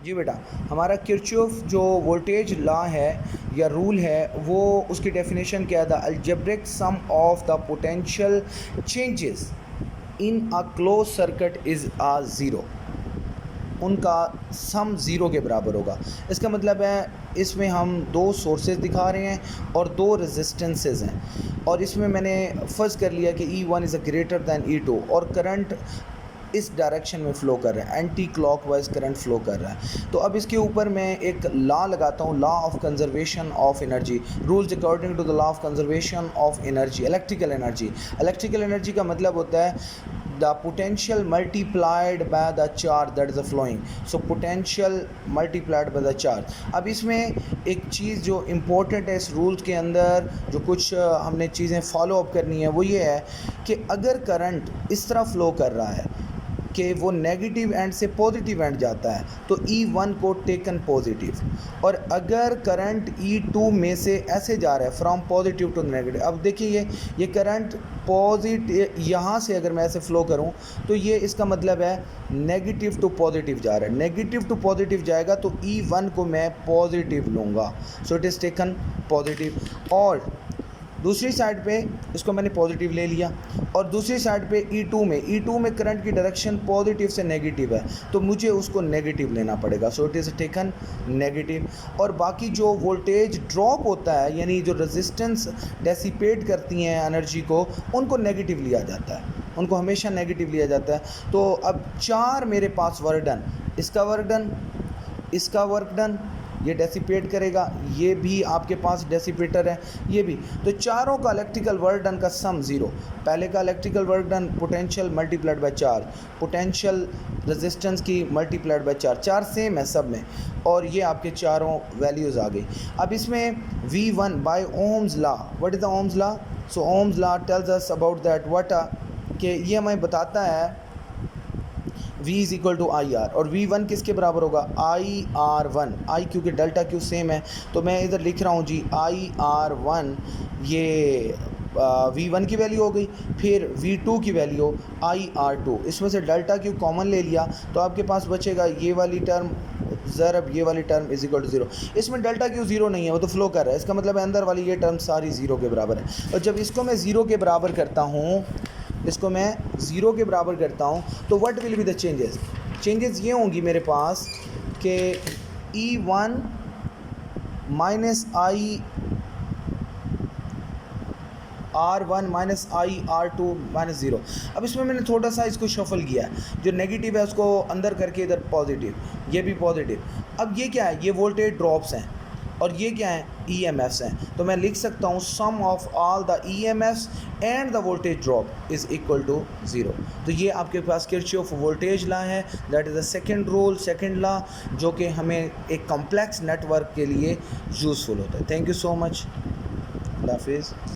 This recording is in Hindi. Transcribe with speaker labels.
Speaker 1: जी बेटा, हमारा किरचॉफ जो वोल्टेज लॉ है या रूल है वो उसकी डेफिनेशन क्या है? The algebraic sum of the potential changes in a close circuit is a zero. उनका सम ज़ीरो के बराबर होगा। इसका मतलब है इसमें हम दो सोर्सेज दिखा रहे हैं और दो रेजिस्टेंसेस हैं, और इसमें मैंने फ़र्ज़ कर लिया कि E1 is a greater than E2 और करंट इस डायरेक्शन में फ़्लो कर रहा है, एंटी क्लॉकवाइज करंट फ़्लो कर रहा है। तो अब इसके ऊपर मैं एक लॉ लगाता हूँ, law of conservation of energy, rules according to the law of conservation of energy, electrical energy. Electrical energy का मतलब होता है the potential multiplied by the charge that is flowing, so potential multiplied by the charge। अब इसमें एक चीज़ जो इम्पोर्टेंट है इस रूल्स के अंदर, जो कुछ हमने चीज़ें फॉलो अप करनी है, वो ये है कि अगर करंट इस तरह फ़्लो कर रहा है कि वो नेगेटिव एंड से पॉजिटिव एंड जाता है तो E1 को टेकन पॉजिटिव, और अगर करंट E2 में से ऐसे जा रहा है फ्रॉम पॉजिटिव टू नेगेटिव। अब देखिए ये करंट पॉजिटिव यहाँ से अगर मैं ऐसे फ़्लो करूँ तो ये इसका मतलब है नेगेटिव टू पॉजिटिव जा रहा है, नेगेटिव टू पॉजिटिव जाएगा तो E1 को मैं पॉजिटिव लूँगा, so it is taken positive. और दूसरी साइड पे इसको मैंने पॉजिटिव ले लिया, और दूसरी साइड पे E2 में करंट की डायरेक्शन पॉजिटिव से नेगेटिव है तो मुझे उसको नेगेटिव लेना पड़ेगा, so it is taken negative. और बाकी जो वोल्टेज ड्रॉप होता है, यानी जो रेजिस्टेंस डेसिपेट करती हैं एनर्जी को, उनको नेगेटिव लिया जाता है, उनको हमेशा नेगेटिव लिया जाता है। तो अब चार मेरे पास वर्क डन, इसका वर्क डन, इसका वर्क डन, ये डेसिपेट करेगा, ये भी आपके पास डेसिपेटर है, ये भी, तो चारों का इलेक्ट्रिकल वर्क डन का सम ज़ीरो। पहले का electrical work done potential multiplied by charge, potential resistance की मल्टीप्लाइड बाय चार्ज, चार सेम है सब में, और ये आपके चारों वैल्यूज़ आ गई। अब इसमें V1 by Ohm's law, what is the Ohm's law? So Ohm's law tells us about that what कि ये हमें बताता है V is equal to I R, और V1 किसके बराबर होगा? IR1। आई क्योंकि डेल्टा क्यू सेम है तो मैं इधर लिख रहा हूँ जी IR1, ये V1 की वैल्यू हो गई, फिर V2 की वैल्यू IR2, इसमें से डेल्टा क्यू कॉमन ले लिया तो आपके पास बचेगा ये वाली टर्म ज़रब ये वाली term is equal to zero. इसमें डेल्टा क्यू ज़ीरो नहीं है, वो तो फ्लो कर रहा है, इसका मतलब है अंदर वाली ये टर्म सारी ज़ीरो के बराबर है। और जब इसको मैं ज़ीरो के बराबर करता हूँ, इसको मैं ज़ीरो के बराबर करता हूँ तो what will be the changes? Changes ये होंगी मेरे पास कि E1 minus IR1 minus IR2 minus zero. अब इसमें मैंने थोड़ा सा इसको शफल किया है, जो नेगेटिव है उसको अंदर करके इधर पॉजिटिव, ये भी पॉजिटिव। अब ये क्या है? ये वोल्टेज ड्रॉप्स हैं, और ये क्या है? EMFs हैं। तो मैं लिख सकता हूँ sum of all the EMFs and the voltage drop is equal to zero. तो ये आपके पास किरचॉफ वोल्टेज लॉ है, that is the second rule, second law, जो कि हमें एक कॉम्प्लेक्स नेटवर्क के लिए यूज़फुल होता है। थैंक यू सो मच, अल्लाह हाफिज़।